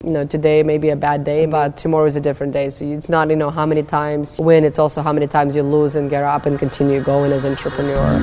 Today may be a bad day, but tomorrow is a different day. So it's not, how many times you win, it's also how many times you lose and get up and continue going as an entrepreneur.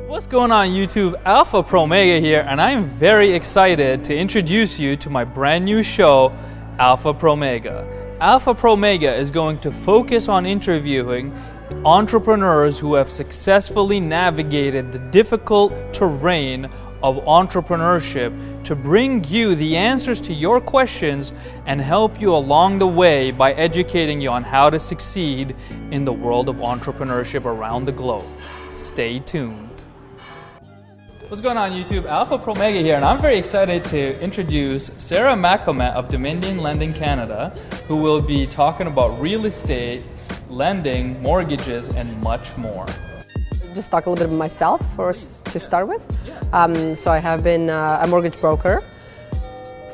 What's going on YouTube? AlphaProMega here, and I'm very excited to introduce you to my brand new show, AlphaProMega. AlphaProMega is going to focus on interviewing entrepreneurs who have successfully navigated the difficult terrain of entrepreneurship to bring you the answers to your questions and help you along the way by educating you on how to succeed in the world of entrepreneurship around the globe. Stay tuned. What's going on YouTube? AlphaProMega here, and I'm very excited to introduce Sarah Makhomet of Dominion Lending Canada, who will be talking about real estate, lending, mortgages, and much more. Just talk a little bit about myself first to start with. So I have been a mortgage broker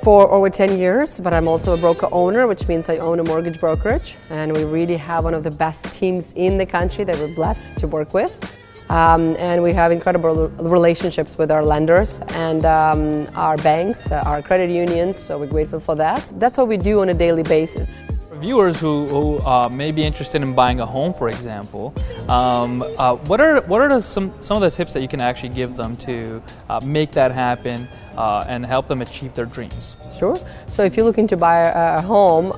for over 10 years, but I'm also a broker owner, which means I own a mortgage brokerage, and we really have one of the best teams in the country that we're blessed to work with. And we have incredible relationships with our lenders and our banks, our credit unions, so we're grateful for that. That's what we do on a daily basis. For viewers who may be interested in buying a home, for example, what are some of the tips that you can actually give them to make that happen and help them achieve their dreams? Sure. So if you're looking to buy a home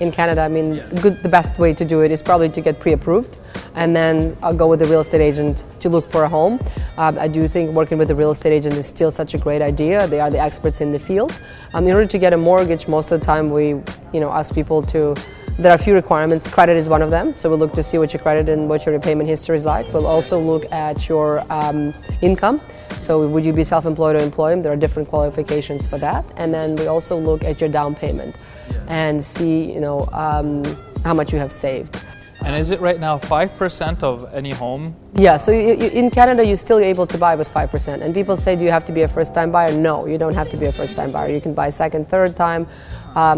in Canada, the best way to do it is probably to get pre-approved, and then I'll go with the real estate agent to look for a home. I do think working with a real estate agent is still such a great idea. They are the experts in the field. In order to get a mortgage, most of the time we ask people there are a few requirements. Credit is one of them, so we'll look to see what your credit and what your repayment history is like. We'll also look at your income. So would you be self-employed or employed? There are different qualifications for that. And then we also look at your down payment and see how much you have saved. And is it right now 5% of any home? Yeah, so in Canada you're still able to buy with 5%. And people say, do you have to be a first-time buyer? No, you don't have to be a first-time buyer. You can buy second, third time.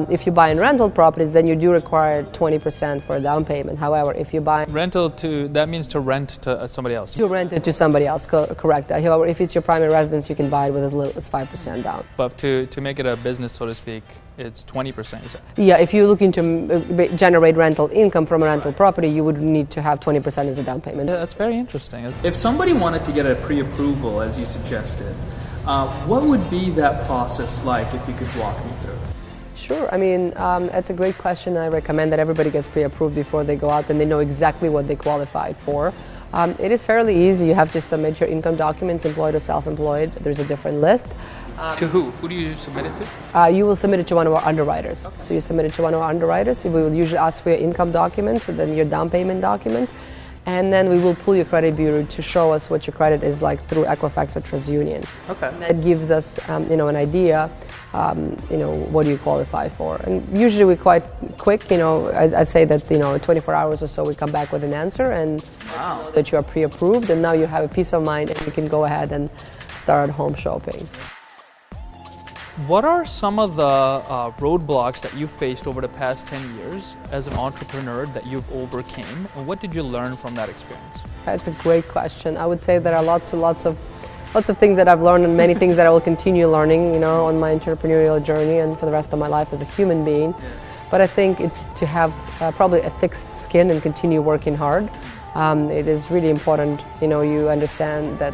If you buy in rental properties, then you do require 20% for a down payment. However, if you buy that means to rent to somebody else. To rent it to somebody else, correct. However, if it's your primary residence, you can buy it with as little as 5% down. But to make it a business, so to speak, it's 20%, you said? Yeah, if you're looking to generate rental income from a rental property, you would need to have 20% as a down payment. Yeah, that's very interesting. If somebody wanted to get a pre-approval, as you suggested, what would be that process like, if you could walk me through? Sure. That's a great question. I recommend that everybody gets pre-approved before they go out and they know exactly what they qualified for. It is fairly easy. You have to submit your income documents, employed or self-employed. There's a different list. To who? Who do you submit it to? You will submit it to one of our underwriters. Okay. So you submit it to one of our underwriters. We will usually ask for your income documents and then your down payment documents. And then we will pull your credit bureau to show us what your credit is like through Equifax or TransUnion. Okay. That gives us, an idea, what do you qualify for. And usually we're quite quick, I'd say that, 24 hours or so we come back with an answer and know that you are pre-approved, and now you have a peace of mind and you can go ahead and start home shopping. What are some of the roadblocks that you've faced over the past 10 years as an entrepreneur that you've overcame, and what did you learn from that experience? That's a great question. I would say there are lots of things that I've learned and many things that I will continue learning, on my entrepreneurial journey and for the rest of my life as a human being. But I think it's to have probably a thick skin and continue working hard. It is really important, you understand that,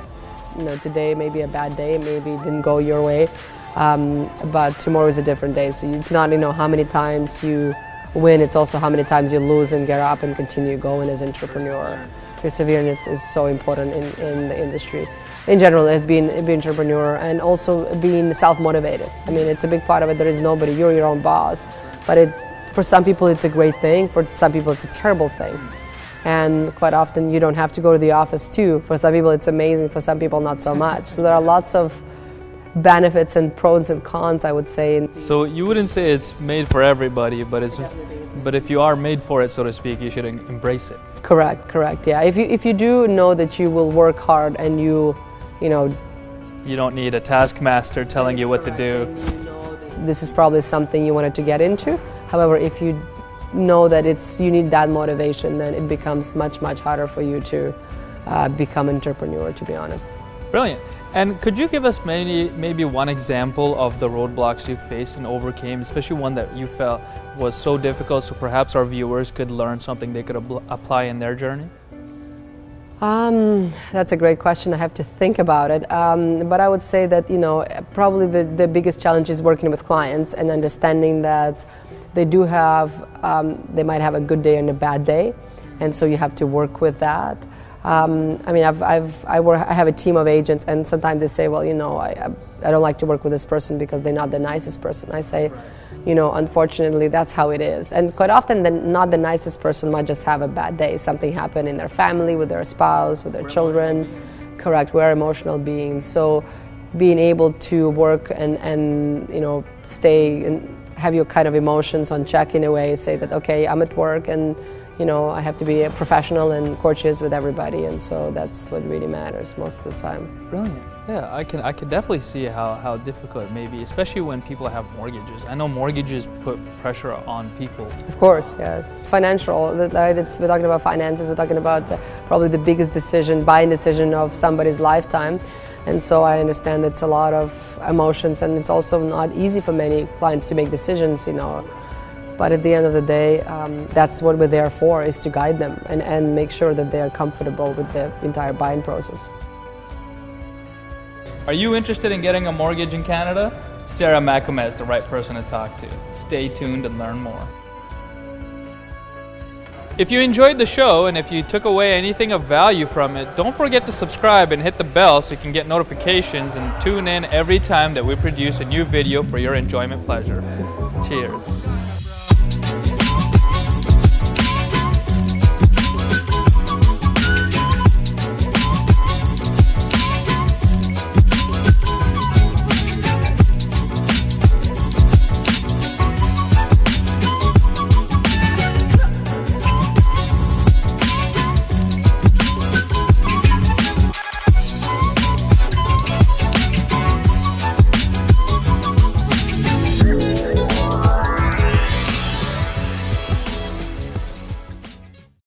today may be a bad day, maybe it didn't go your way. But tomorrow is a different day, so it's not how many times you win, it's also how many times you lose and get up and continue going as an entrepreneur. Perseverance is so important in the industry. in general, being entrepreneur and also being self-motivated. I mean, it's a big part of it. There is nobody, you're your own boss. But for some people it's a great thing, for some people it's a terrible thing. And quite often you don't have to go to the office too. For some people it's amazing, for some people not so much. So there are lots of benefits and pros and cons, I would say. So you wouldn't say it's made for everybody, but if you are made for it, so to speak, you should embrace it. Correct, yeah. If you do know that you will work hard and you don't need a taskmaster telling you what to do. This is probably something you wanted to get into. However, if you know that you need that motivation, then it becomes much harder for you to become an entrepreneur, to be honest. Brilliant. And could you give us maybe one example of the roadblocks you faced and overcame, especially one that you felt was so difficult, so perhaps our viewers could learn something they could apply in their journey? That's a great question. I have to think about it. But I would say that, probably the biggest challenge is working with clients and understanding that they do have, they might have a good day and a bad day. And so you have to work with that. I mean, I have a team of agents, and sometimes they say, well, I don't like to work with this person because they're not the nicest person. I say, unfortunately, that's how it is. And quite often, not the nicest person might just have a bad day. Something happened in their family, with their spouse, with their children. Correct, we're emotional beings. So being able to work and stay and have your kind of emotions on check in a way, say that, okay, I'm at work and I have to be a professional and courteous with everybody, and so that's what really matters most of the time. Brilliant. Yeah, I can definitely see how difficult it may be, especially when people have mortgages. I know mortgages put pressure on people. Of course, yes. It's financial, right? We're talking about finances, we're talking about probably the biggest buying decision of somebody's lifetime. And so I understand it's a lot of emotions, and it's also not easy for many clients to make decisions, But at the end of the day, that's what we're there for, is to guide them and make sure that they are comfortable with the entire buying process. Are you interested in getting a mortgage in Canada? Sarah Makhomet is the right person to talk to. Stay tuned and learn more. If you enjoyed the show and if you took away anything of value from it, don't forget to subscribe and hit the bell so you can get notifications and tune in every time that we produce a new video for your enjoyment pleasure. Cheers.